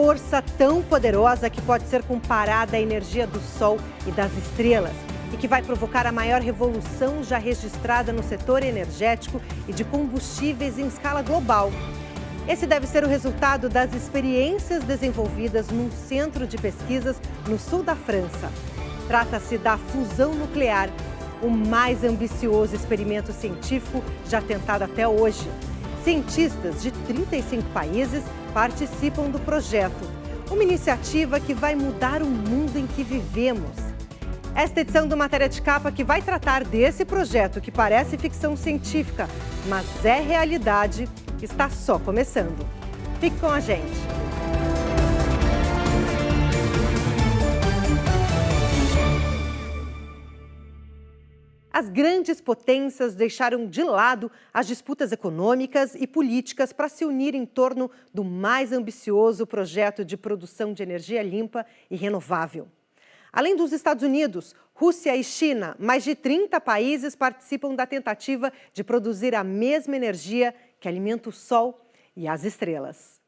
força tão poderosa que pode ser comparada à energia do Sol e das estrelas e que vai provocar a maior revolução já registrada no setor energético e de combustíveis em escala global. Esse deve ser o resultado das experiências desenvolvidas num centro de pesquisas no sul da França. Trata-se da fusão nuclear, o mais ambicioso experimento científico já tentado até hoje. Cientistas de 35 países participam do projeto, uma iniciativa que vai mudar o mundo em que vivemos. Esta edição do Matéria de Capa que vai tratar desse projeto que parece ficção científica, mas é realidade, está só começando. Fique com a gente. As grandes potências deixaram de lado as disputas econômicas e políticas para se unir em torno do mais ambicioso projeto de produção de energia limpa e renovável. Além dos Estados Unidos, Rússia e China, mais de 30 países participam da tentativa de produzir a mesma energia que alimenta o Sol e as estrelas.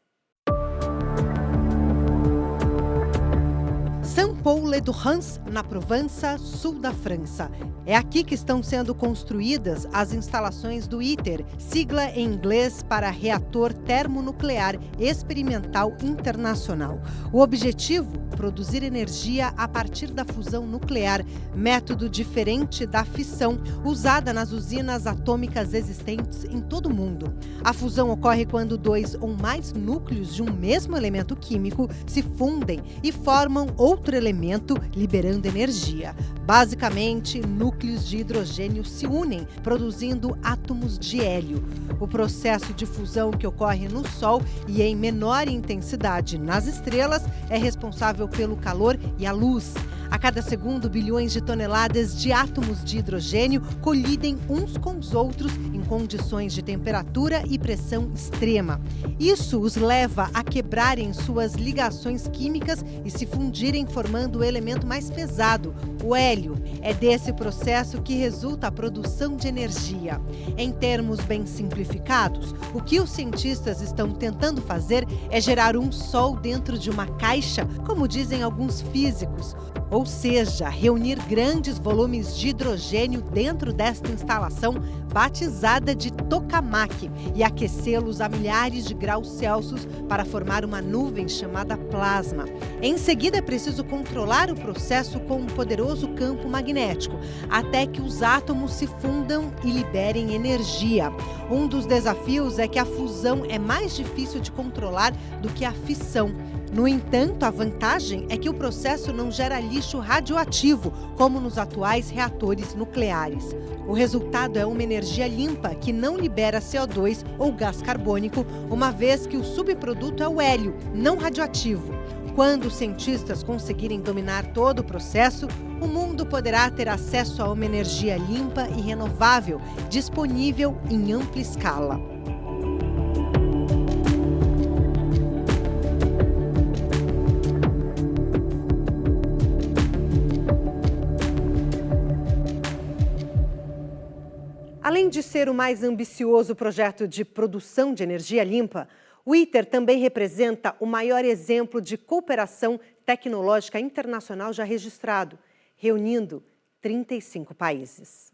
Saint-Paul-de-Vence, na Provença, sul da França. É aqui que estão sendo construídas as instalações do ITER, sigla em inglês para Reator Termonuclear Experimental Internacional. O objetivo? Produzir energia a partir da fusão nuclear, método diferente da fissão, usada nas usinas atômicas existentes em todo o mundo. A fusão ocorre quando dois ou mais núcleos de um mesmo elemento químico se fundem e formam outro elemento, liberando energia. Basicamente, núcleos de hidrogênio se unem, produzindo átomos de hélio. O processo de fusão que ocorre no Sol e em menor intensidade nas estrelas é responsável pelo calor e a luz. A cada segundo, bilhões de toneladas de átomos de hidrogênio colidem uns com os outros em condições de temperatura e pressão extrema. Isso os leva a quebrarem suas ligações químicas e se fundirem, formando o elemento mais pesado, o hélio. É desse processo que resulta a produção de energia. Em termos bem simplificados, o que os cientistas estão tentando fazer é gerar um sol dentro de uma caixa, como dizem alguns físicos. Ou seja, reunir grandes volumes de hidrogênio dentro desta instalação batizada de tokamak e aquecê-los a milhares de graus Celsius para formar uma nuvem chamada plasma. Em seguida, é preciso controlar o processo com um poderoso campo magnético, até que os átomos se fundam e liberem energia. Um dos desafios é que a fusão é mais difícil de controlar do que a fissão. No entanto, a vantagem é que o processo não gera lixo radioativo, como nos atuais reatores nucleares. O resultado é uma energia limpa que não libera CO2 ou gás carbônico, uma vez que o subproduto é o hélio, não radioativo. Quando os cientistas conseguirem dominar todo o processo, o mundo poderá ter acesso a uma energia limpa e renovável, disponível em ampla escala. Além de ser o mais ambicioso projeto de produção de energia limpa, o ITER também representa o maior exemplo de cooperação tecnológica internacional já registrado, reunindo 35 países.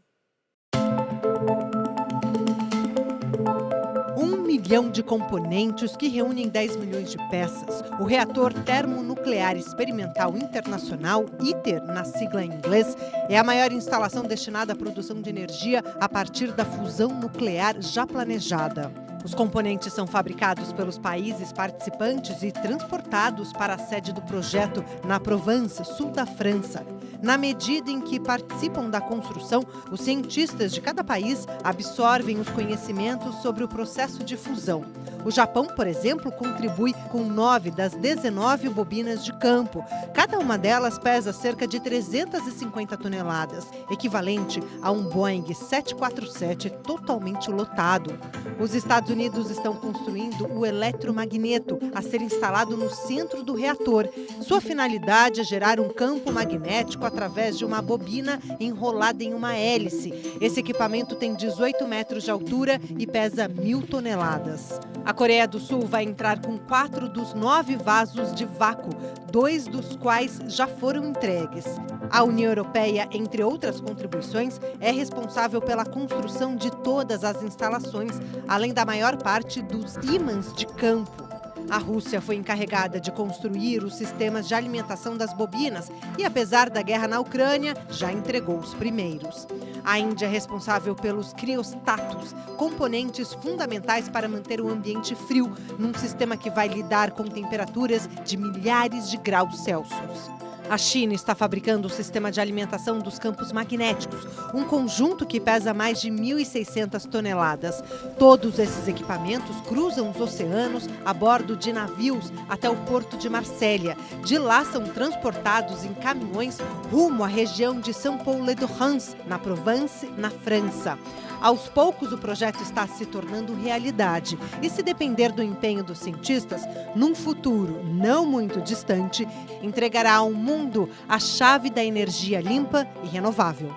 1 milhão de componentes que reúnem 10 milhões de peças. O Reator Termonuclear Experimental Internacional, ITER, na sigla em inglês, é a maior instalação destinada à produção de energia a partir da fusão nuclear já planejada. Os componentes são fabricados pelos países participantes e transportados para a sede do projeto na Provence, sul da França. Na medida em que participam da construção, os cientistas de cada país absorvem os conhecimentos sobre o processo de fusão. O Japão, por exemplo, contribui com 9 das 19 bobinas de campo. Cada uma delas pesa cerca de 350 toneladas, equivalente a um Boeing 747 totalmente lotado. Os Estados Estados Unidos estão construindo o eletromagneto a ser instalado no centro do reator. Sua finalidade é gerar um campo magnético através de uma bobina enrolada em uma hélice. Esse equipamento tem 18 metros de altura e pesa 1.000 toneladas. A Coreia do Sul vai entrar com 4 dos 9 vasos de vácuo, 2 dos quais já foram entregues. A União Europeia, entre outras contribuições, é responsável pela construção de todas as instalações, além da maior parte dos ímãs de campo. A Rússia foi encarregada de construir os sistemas de alimentação das bobinas e, apesar da guerra na Ucrânia, já entregou os primeiros. A Índia é responsável pelos criostatos, componentes fundamentais para manter o ambiente frio, num sistema que vai lidar com temperaturas de milhares de graus Celsius. A China está fabricando o sistema de alimentação dos campos magnéticos, um conjunto que pesa mais de 1.600 toneladas. Todos esses equipamentos cruzam os oceanos a bordo de navios até o porto de Marsella. De lá são transportados em caminhões rumo à região de Saint-Paul-de-Vence, na Provence, na França. Aos poucos, o projeto está se tornando realidade e, se depender do empenho dos cientistas, num futuro não muito distante, entregará ao mundo a chave da energia limpa e renovável.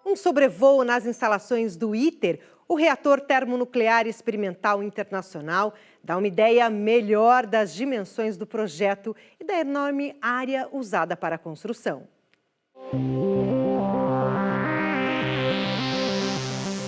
Um sobrevoo nas instalações do ITER, o Reator Termonuclear Experimental Internacional, dá uma ideia melhor das dimensões do projeto e da enorme área usada para a construção.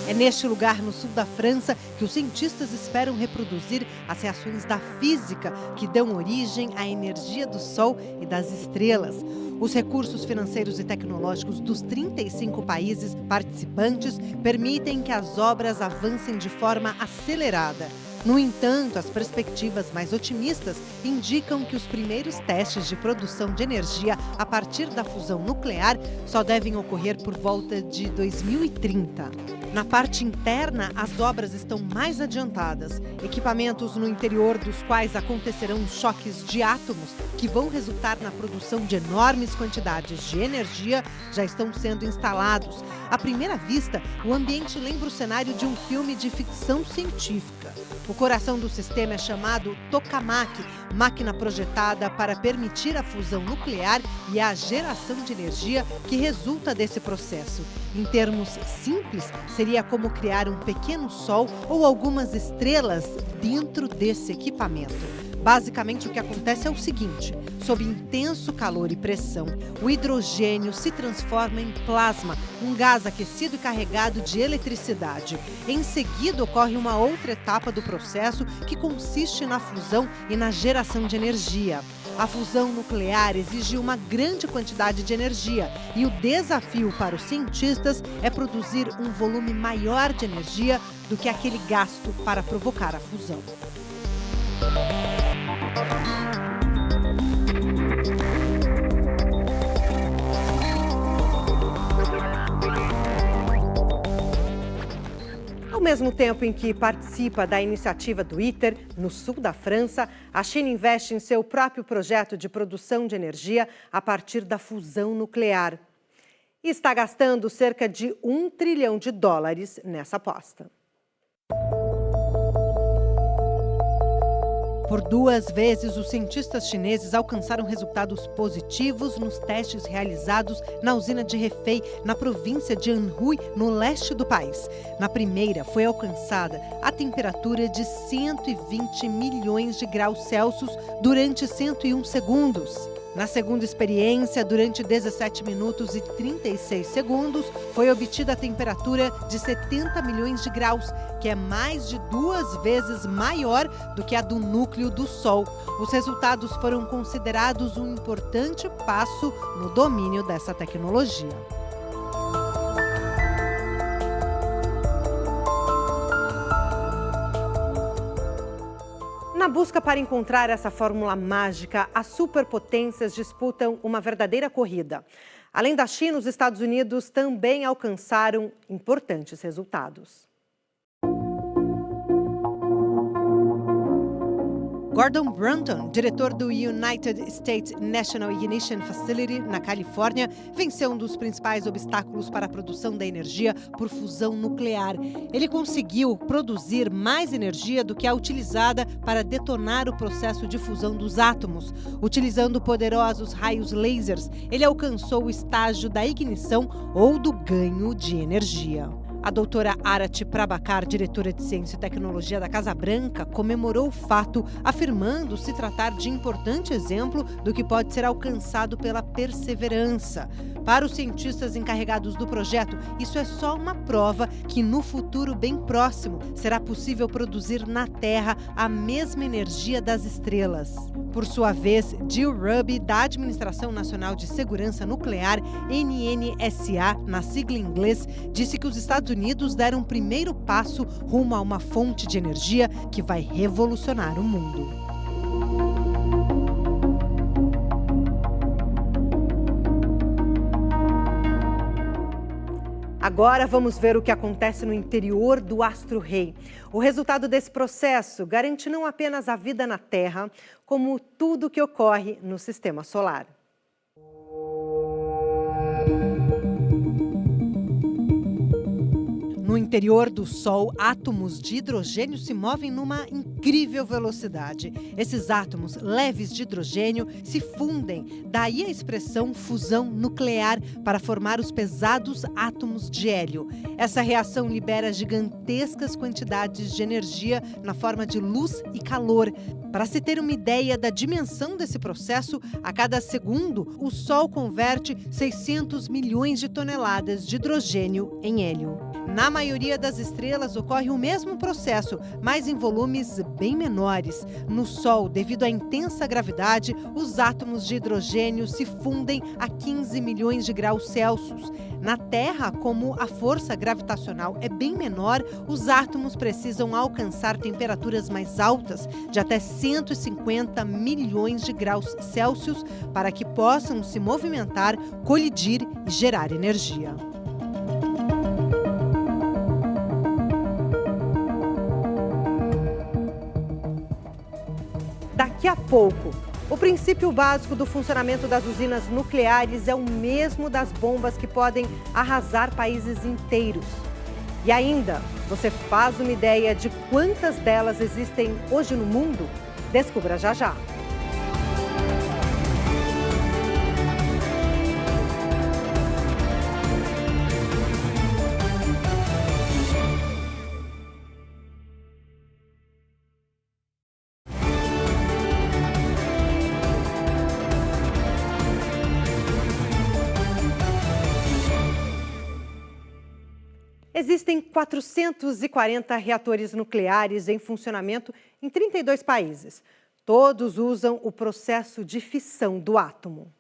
É neste lugar, no sul da França, que os cientistas esperam reproduzir as reações da física que dão origem à energia do Sol e das estrelas. Os recursos financeiros e tecnológicos dos 35 países participantes permitem que as obras avancem de forma acelerada. No entanto, as perspectivas mais otimistas indicam que os primeiros testes de produção de energia a partir da fusão nuclear só devem ocorrer por volta de 2030. Na parte interna, as obras estão mais adiantadas. Equipamentos no interior dos quais acontecerão choques de átomos que vão resultar na produção de enormes quantidades de energia já estão sendo instalados. À primeira vista, o ambiente lembra o cenário de um filme de ficção científica. O coração do sistema é chamado tokamak, máquina projetada para permitir a fusão nuclear e a geração de energia que resulta desse processo. Em termos simples, seria como criar um pequeno sol ou algumas estrelas dentro desse equipamento. Basicamente, o que acontece é o seguinte: sob intenso calor e pressão, o hidrogênio se transforma em plasma, um gás aquecido e carregado de eletricidade. Em seguida, ocorre uma outra etapa do processo que consiste na fusão e na geração de energia. A fusão nuclear exige uma grande quantidade de energia e o desafio para os cientistas é produzir um volume maior de energia do que aquele gasto para provocar a fusão. Ao mesmo tempo em que participa da iniciativa do ITER, no sul da França, a China investe em seu próprio projeto de produção de energia a partir da fusão nuclear. E está gastando cerca de $1 trilhão nessa aposta. Por 2 vezes, os cientistas chineses alcançaram resultados positivos nos testes realizados na usina de Hefei, na província de Anhui, no leste do país. Na primeira, foi alcançada a temperatura de 120 milhões de graus Celsius durante 101 segundos. Na segunda experiência, durante 17 minutos e 36 segundos, foi obtida a temperatura de 70 milhões de graus, que é mais de 2 vezes maior do que a do núcleo do Sol. Os resultados foram considerados um importante passo no domínio dessa tecnologia. Na busca para encontrar essa fórmula mágica, as superpotências disputam uma verdadeira corrida. Além da China, os Estados Unidos também alcançaram importantes resultados. Gordon Brunton, diretor do United States National Ignition Facility, na Califórnia, venceu um dos principais obstáculos para a produção da energia por fusão nuclear. Ele conseguiu produzir mais energia do que a utilizada para detonar o processo de fusão dos átomos. Utilizando poderosos raios lasers, ele alcançou o estágio da ignição ou do ganho de energia. A doutora Arati Prabhakar, diretora de Ciência e Tecnologia da Casa Branca, comemorou o fato, afirmando se tratar de importante exemplo do que pode ser alcançado pela perseverança. Para os cientistas encarregados do projeto, isso é só uma prova que no futuro bem próximo será possível produzir na Terra a mesma energia das estrelas. Por sua vez, Jill Ruby, da Administração Nacional de Segurança Nuclear, NNSA, na sigla em inglês, disse que os Estados Unidos deram um primeiro passo rumo a uma fonte de energia que vai revolucionar o mundo. Agora vamos ver o que acontece no interior do astro-rei. O resultado desse processo garante não apenas a vida na Terra, como tudo o que ocorre no sistema solar. No interior do Sol, átomos de hidrogênio se movem numa incrível velocidade. Esses átomos leves de hidrogênio se fundem, daí a expressão fusão nuclear, para formar os pesados átomos de hélio. Essa reação libera gigantescas quantidades de energia na forma de luz e calor. Para se ter uma ideia da dimensão desse processo, a cada segundo, o Sol converte 600 milhões de toneladas de hidrogênio em hélio. Na maioria das estrelas ocorre o mesmo processo, mas em volumes bem menores. No Sol, devido à intensa gravidade, os átomos de hidrogênio se fundem a 15 milhões de graus Celsius. Na Terra, como a força gravitacional é bem menor, os átomos precisam alcançar temperaturas mais altas, de até 150 milhões de graus Celsius, para que possam se movimentar, colidir e gerar energia. Daqui a pouco, o princípio básico do funcionamento das usinas nucleares é o mesmo das bombas que podem arrasar países inteiros. E ainda, você faz uma ideia de quantas delas existem hoje no mundo? Descubra já já. Existem 440 reatores nucleares em funcionamento em 32 países. Todos usam o processo de fissão do átomo.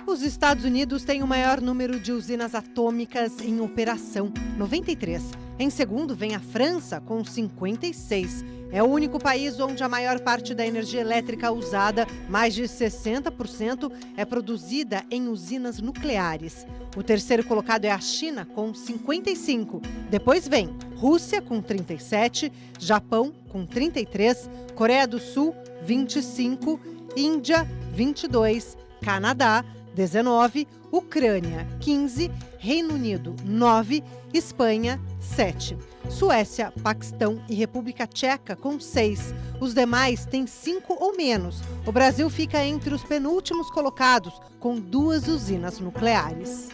Os Estados Unidos têm o maior número de usinas atômicas em operação, 93. Em segundo vem a França, com 56. É o único país onde a maior parte da energia elétrica usada, mais de 60%, é produzida em usinas nucleares. O terceiro colocado é a China, com 55. Depois vem Rússia, com 37, Japão, com 33, Coreia do Sul, 25, Índia, 22, Canadá, 19, Ucrânia, 15, Reino Unido, 9, Espanha, 7. Suécia, Paquistão e República Tcheca com 6. Os demais têm 5 ou menos. O Brasil fica entre os penúltimos colocados, com 2 usinas nucleares.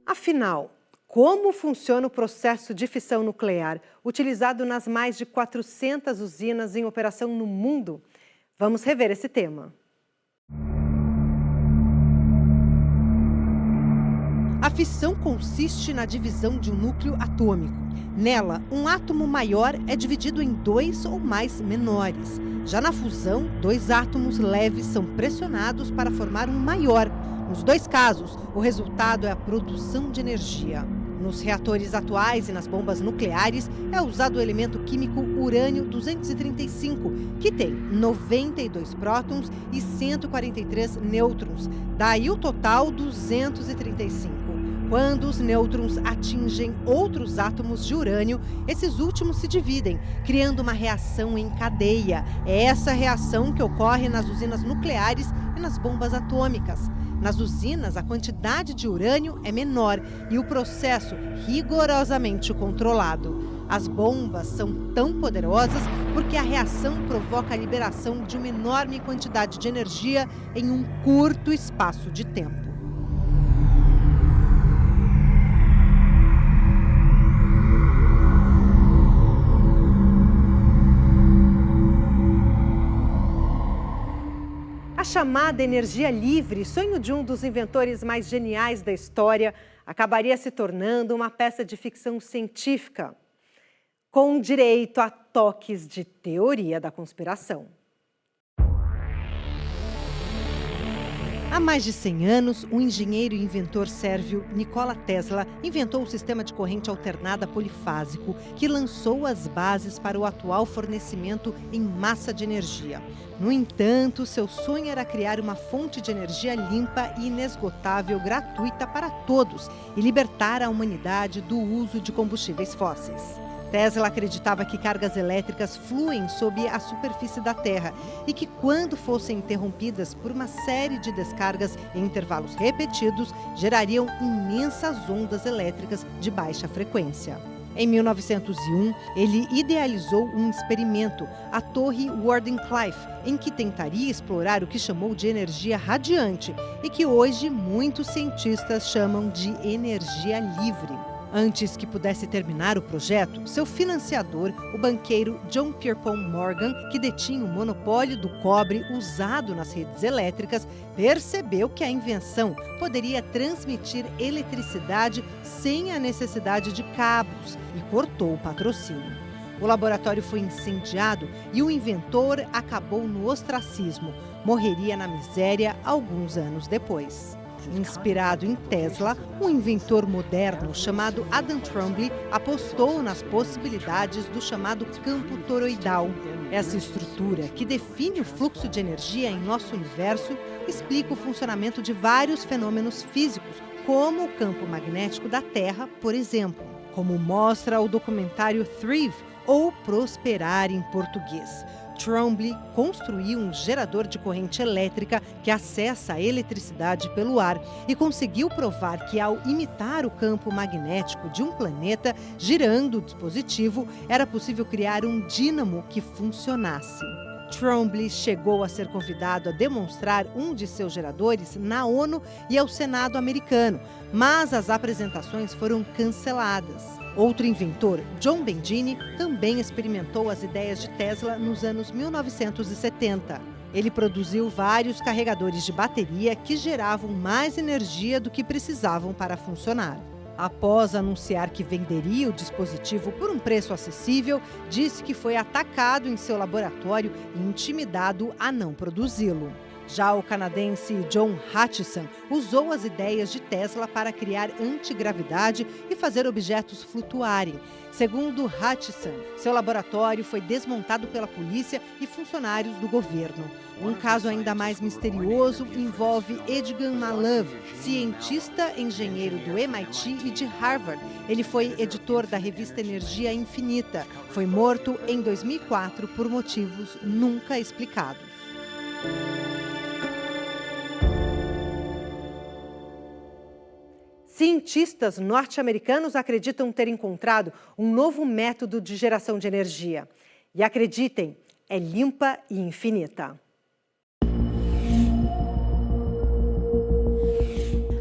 Afinal, como funciona o processo de fissão nuclear, utilizado nas mais de 400 usinas em operação no mundo? Vamos rever esse tema. A fissão consiste na divisão de um núcleo atômico. Nela, um átomo maior é dividido em 2 ou mais menores. Já na fusão, 2 átomos leves são pressionados para formar um maior. Nos 2 casos, o resultado é a produção de energia. Nos reatores atuais e nas bombas nucleares, é usado o elemento químico urânio-235, que tem 92 prótons e 143 nêutrons. Daí o total 235. Quando os nêutrons atingem outros átomos de urânio, esses últimos se dividem, criando uma reação em cadeia. É essa reação que ocorre nas usinas nucleares e nas bombas atômicas. Nas usinas, a quantidade de urânio é menor e o processo rigorosamente controlado. As bombas são tão poderosas porque a reação provoca a liberação de uma enorme quantidade de energia em um curto espaço de tempo. A chamada energia livre, sonho de um dos inventores mais geniais da história, acabaria se tornando uma peça de ficção científica, com direito a toques de teoria da conspiração. Há mais de 100 anos, o engenheiro e inventor sérvio Nikola Tesla inventou o sistema de corrente alternada polifásico, que lançou as bases para o atual fornecimento em massa de energia. No entanto, seu sonho era criar uma fonte de energia limpa e inesgotável, gratuita para todos, e libertar a humanidade do uso de combustíveis fósseis. Tesla acreditava que cargas elétricas fluem sob a superfície da Terra e que, quando fossem interrompidas por uma série de descargas em intervalos repetidos, gerariam imensas ondas elétricas de baixa frequência. Em 1901, ele idealizou um experimento, a Torre Wardenclyffe, em que tentaria explorar o que chamou de energia radiante e que hoje muitos cientistas chamam de energia livre. Antes que pudesse terminar o projeto, seu financiador, o banqueiro John Pierpont Morgan, que detinha o monopólio do cobre usado nas redes elétricas, percebeu que a invenção poderia transmitir eletricidade sem a necessidade de cabos e cortou o patrocínio. O laboratório foi incendiado e o inventor acabou no ostracismo. Morreria na miséria alguns anos depois. Inspirado em Tesla, um inventor moderno chamado Adam Trombley apostou nas possibilidades do chamado campo toroidal. Essa estrutura, que define o fluxo de energia em nosso universo, explica o funcionamento de vários fenômenos físicos, como o campo magnético da Terra, por exemplo. Como mostra o documentário Thrive, ou Prosperar em português. Trombley construiu um gerador de corrente elétrica que acessa a eletricidade pelo ar e conseguiu provar que, ao imitar o campo magnético de um planeta girando o dispositivo, era possível criar um dínamo que funcionasse. Trombley chegou a ser convidado a demonstrar um de seus geradores na ONU e ao Senado americano, mas as apresentações foram canceladas. Outro inventor, John Bendini, também experimentou as ideias de Tesla nos anos 1970. Ele produziu vários carregadores de bateria que geravam mais energia do que precisavam para funcionar. Após anunciar que venderia o dispositivo por um preço acessível, disse que foi atacado em seu laboratório e intimidado a não produzi-lo. Já o canadense John Hutchison usou as ideias de Tesla para criar antigravidade e fazer objetos flutuarem. Segundo Hutchison, seu laboratório foi desmontado pela polícia e funcionários do governo. Um caso ainda mais misterioso envolve Edgar Malove, cientista engenheiro do MIT e de Harvard. Ele foi editor da revista Energia Infinita. Foi morto em 2004 por motivos nunca explicados. Cientistas norte-americanos acreditam ter encontrado um novo método de geração de energia. E acreditem, é limpa e infinita.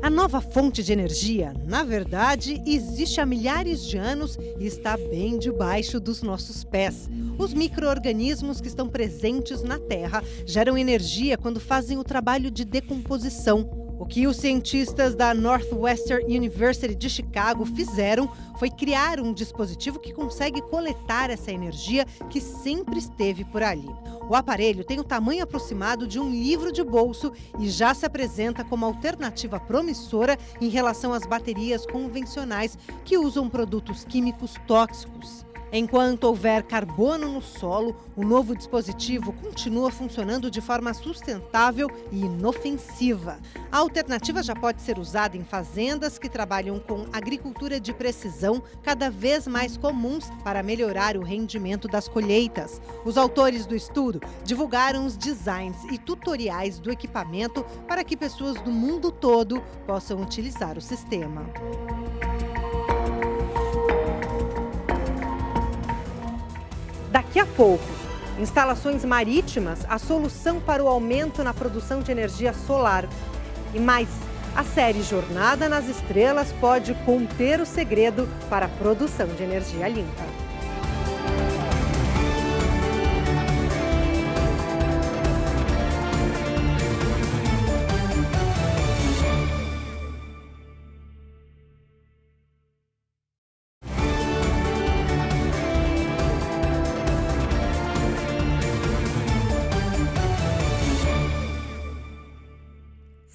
A nova fonte de energia, na verdade, existe há milhares de anos e está bem debaixo dos nossos pés. Os micro-organismos que estão presentes na Terra geram energia quando fazem o trabalho de decomposição. O que os cientistas da Northwestern University de Chicago fizeram foi criar um dispositivo que consegue coletar essa energia que sempre esteve por ali. O aparelho tem o tamanho aproximado de um livro de bolso e já se apresenta como alternativa promissora em relação às baterias convencionais que usam produtos químicos tóxicos. Enquanto houver carbono no solo, o novo dispositivo continua funcionando de forma sustentável e inofensiva. A alternativa já pode ser usada em fazendas que trabalham com agricultura de precisão, cada vez mais comuns para melhorar o rendimento das colheitas. Os autores do estudo divulgaram os designs e tutoriais do equipamento para que pessoas do mundo todo possam utilizar o sistema. Daqui a pouco, instalações marítimas, a solução para o aumento na produção de energia solar. E mais, a série Jornada nas Estrelas pode conter o segredo para a produção de energia limpa.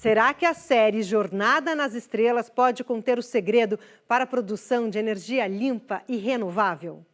Será que a série Jornada nas Estrelas pode conter o segredo para a produção de energia limpa e renovável?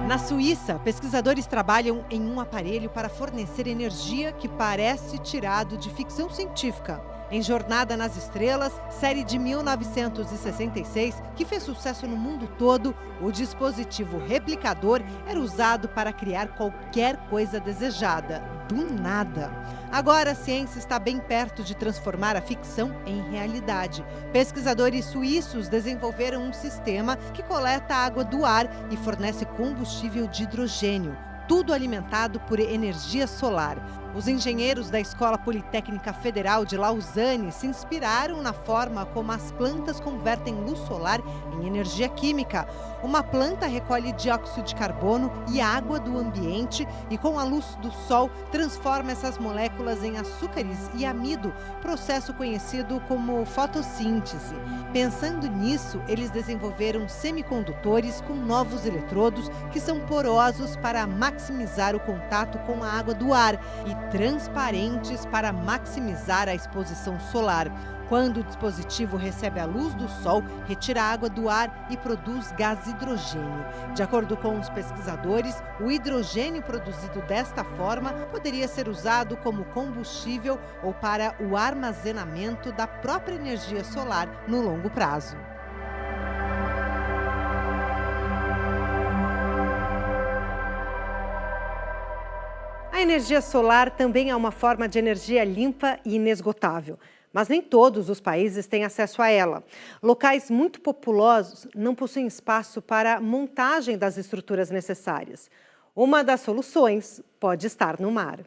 Na Suíça, pesquisadores trabalham em um aparelho para fornecer energia que parece tirado de ficção científica. Em Jornada nas Estrelas, série de 1966, que fez sucesso no mundo todo, o dispositivo replicador era usado para criar qualquer coisa desejada, do nada. Agora a ciência está bem perto de transformar a ficção em realidade. Pesquisadores suíços desenvolveram um sistema que coleta a água do ar e fornece combustível de hidrogênio, tudo alimentado por energia solar. Os engenheiros da Escola Politécnica Federal de Lausanne se inspiraram na forma como as plantas convertem luz solar em energia química. Uma planta recolhe dióxido de carbono e água do ambiente e, com a luz do sol, transforma essas moléculas em açúcares e amido, processo conhecido como fotossíntese. Pensando nisso, eles desenvolveram semicondutores com novos eletrodos que são porosos para maximizar o contato com a água do ar e transparentes para maximizar a exposição solar. Quando o dispositivo recebe a luz do sol, retira a água do ar e produz gás hidrogênio. De acordo com os pesquisadores, o hidrogênio produzido desta forma poderia ser usado como combustível ou para o armazenamento da própria energia solar no longo prazo. A energia solar também é uma forma de energia limpa e inesgotável, mas nem todos os países têm acesso a ela. Locais muito populosos não possuem espaço para a montagem das estruturas necessárias. Uma das soluções pode estar no mar.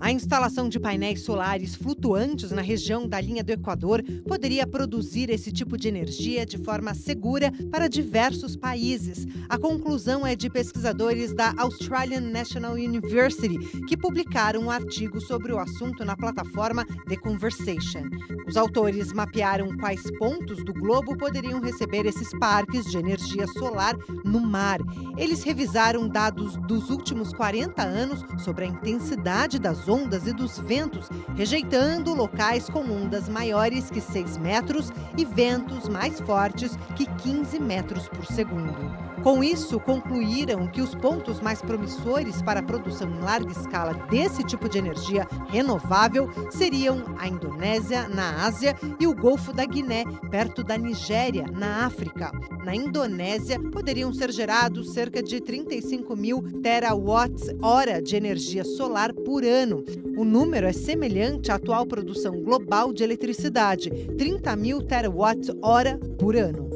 A instalação de painéis solares flutuantes na região da linha do Equador poderia produzir esse tipo de energia de forma segura para diversos países. A conclusão é de pesquisadores da Australian National University, que publicaram um artigo sobre o assunto na plataforma The Conversation. Os autores mapearam quais pontos do globo poderiam receber esses parques de energia solar no mar. Eles revisaram dados dos últimos 40 anos sobre a intensidade das ondas e dos ventos, rejeitando locais com ondas maiores que 6 metros e ventos mais fortes que 15 metros por segundo. Com isso, concluíram que os pontos mais promissores para a produção em larga escala desse tipo de energia renovável seriam a Indonésia, na Ásia, e o Golfo da Guiné, perto da Nigéria, na África. Na Indonésia, poderiam ser gerados cerca de 35 mil terawatts-hora de energia solar por ano. O número é semelhante à atual produção global de eletricidade, 30 mil terawatts-hora por ano.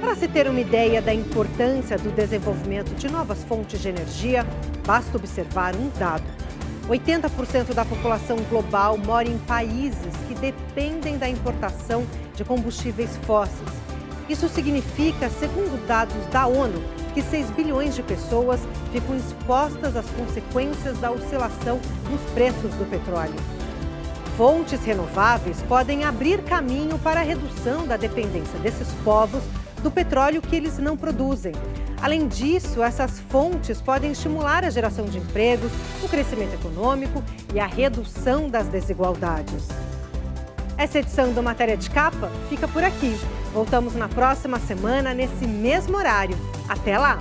Para se ter uma ideia da importância do desenvolvimento de novas fontes de energia, basta observar um dado. 80% da população global mora em países que dependem da importação de combustíveis fósseis. Isso significa, segundo dados da ONU, que 6 bilhões de pessoas ficam expostas às consequências da oscilação dos preços do petróleo. Fontes renováveis podem abrir caminho para a redução da dependência desses povos do petróleo que eles não produzem. Além disso, essas fontes podem estimular a geração de empregos, o crescimento econômico e a redução das desigualdades. Essa edição do Matéria de Capa fica por aqui. Voltamos na próxima semana, nesse mesmo horário. Até lá!